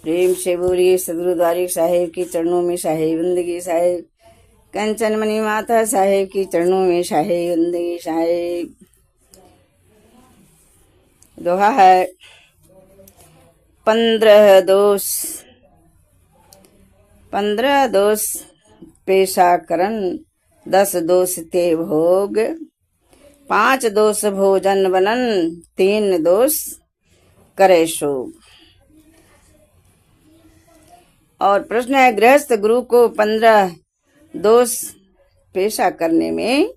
प्रेम से बोलिए सदगुरु द्वारिक साहेब की चरणों में साहेब बंदगी साहेब, कंचन मणि माता साहेब की चरणों में साहेब बंदगी साहेब। दोहा है 15 दोष पेशा करन, 10 दोष ते भोग, 5 दोष भोजन बनन, 3 दोष करे शोग। और प्रश्न है, गृहस्थ गुरु को 15 दोष पेशा करने में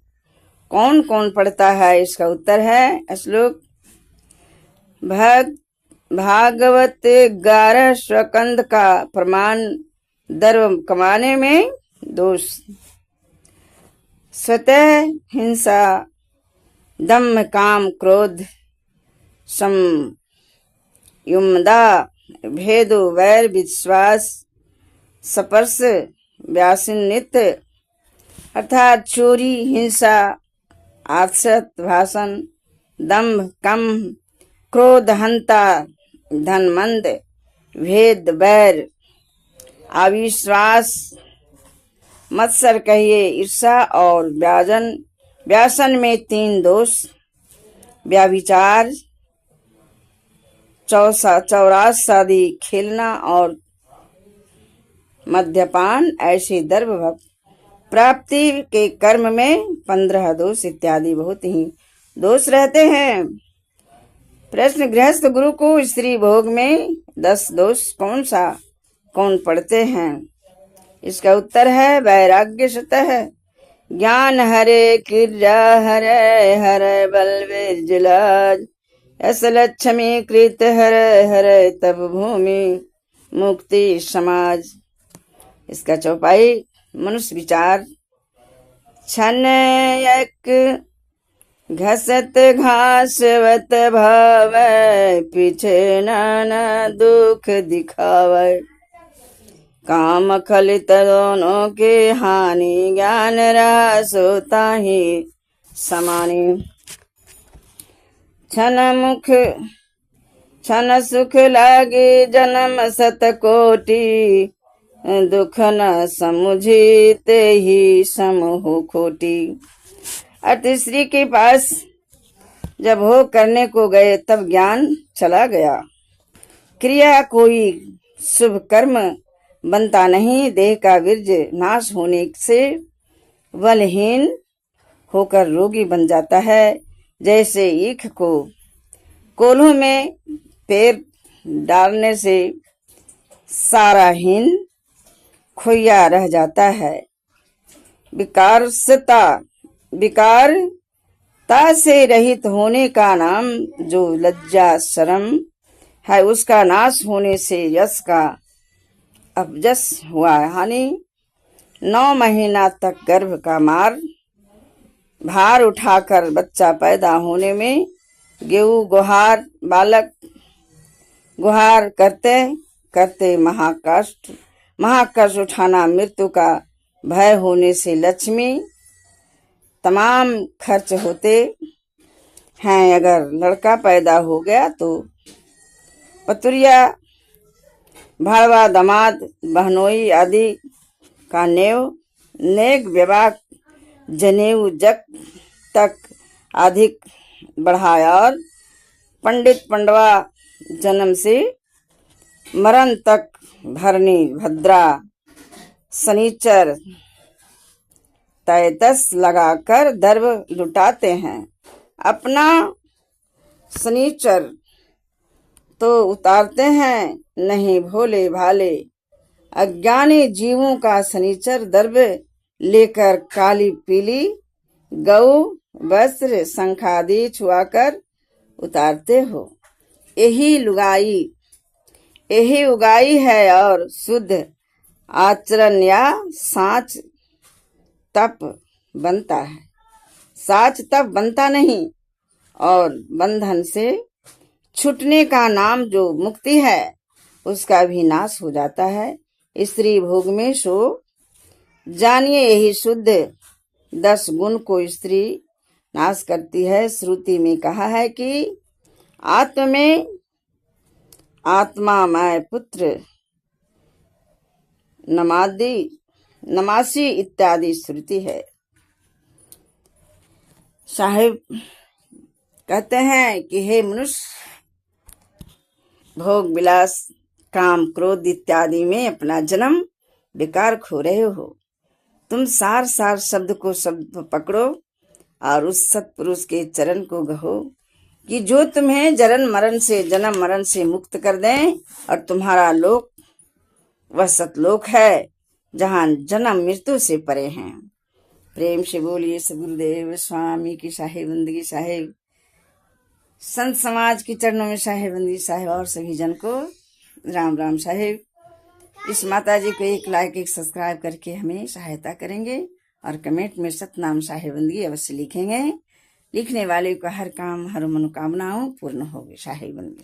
कौन कौन पढ़ता है? इसका उत्तर है श्लोक भागवत 11 स्कंद का प्रमाण धर्म कमाने में दोष, स्वतः हिंसा, दम्भ काम क्रोध, संयुमदा, भेद वैर विश्वास, स्पर्श व्यासिनित अर्थात चोरी, हिंसा, आत्सत भाषण, दम्भ कम, क्रोध हंता, धनमंद, भेद बैर, अविश्वास, मत्सर कहिए ईर्षा और व्यासन में 3 दोष, व्याभिचार, चौरास शादी खेलना और मद्यपान, ऐसे द्रव्य प्राप्ति के कर्म में 15 दोष इत्यादि बहुत ही दोष रहते हैं। प्रश्न, गृहस्थ गुरु को स्त्री भोग में 10 दोष कौन पढ़ते हैं? इसका उत्तर है वैराग्य स्वतः ज्ञान हरे क्रिया हरे हरे बलवीर जुलाज, यस लक्ष्मी कृत हरे हरे तब भूमि मुक्ति समाज। इसका चौपाई, मनुष्य विचार छन एक घसत घासवत भावै, पीछे नाना दुख दिखावै, काम खलित दोनों के हानि, ज्ञान रस होता ही समानी। छन सुख लागे जन्म 100 कोटि, दुख न समुझते ही समूह खोटी। अर्थ, स्त्री के पास जब भोग करने को गए तब ज्ञान चला गया, क्रिया कोई शुभ कर्म बनता नहीं, देह का वीर्य नाश होने से बलहीन होकर रोगी बन जाता है, जैसे ईख को कोल्हू में पैर डालने से सारा हीन खोया रह जाता है। विकारता से रहित होने का नाम जो लज्जा शर्म है, उसका नाश होने से यश का अपजस हुआ हानि। 9 महीना तक गर्भ का भार उठाकर बच्चा पैदा होने में गेहूं गुहार बालक गुहार करते करते महाकष्ट उठाना, मृत्यु का भय होने से लक्ष्मी तमाम खर्च होते हैं। अगर लड़का पैदा हो गया तो पतुरिया, भाड़वा, दामाद, बहनोई आदि का नेक विवाह जनेऊ जग तक अधिक बढ़ाया और पंडित पंडवा जन्म से मरण तक भरनी, भद्रा, शनिचर, तैतस लगाकर दर्व लुटाते हैं। अपना शनिचर तो उतारते हैं नहीं भोले भाले, अज्ञानी जीवों का शनिचर दर्व लेकर काली पीली गौ वस्त्र शंखादि छुआकर उतारते हो। यही उगाई है और शुद्ध आचरण या साच तप बनता है। साच तप बनता नहीं, और बंधन से छूटने का नाम जो मुक्ति है उसका भी नाश हो जाता है। स्त्री भोग में सो जानिए, यही शुद्ध 10 गुण को स्त्री नाश करती है। श्रुति में कहा है कि आत्मा मैं पुत्र नमादि नमासी इत्यादि श्रुति है। साहिब कहते हैं कि हे मनुष्य, भोग विलास काम क्रोध इत्यादि में अपना जन्म बेकार खो रहे हो। तुम सार सार शब्द को शब्द पकड़ो और उस सत्पुरुष के चरण को गहो कि जो तुम्हें जन्म मरण से मुक्त कर दें और तुम्हारा लोक वह सतलोक है जहां जन्म मृत्यु से परे हैं। प्रेम से बोलिए सदगुरुदेव स्वामी की साहिब बंदगी साहिब, संत समाज के चरणों में साहिब बंदगी साहिब और सभी जन को राम राम साहिब। इस माता जी को एक लाइक एक सब्सक्राइब करके हमें सहायता करेंगे और कमेंट में सतनाम साहिब बंदगी अवश्य लिखेंगे। लिखने वाले का हर काम हर मनोकामनाओं पूर्ण होगी साहिब बंदगी।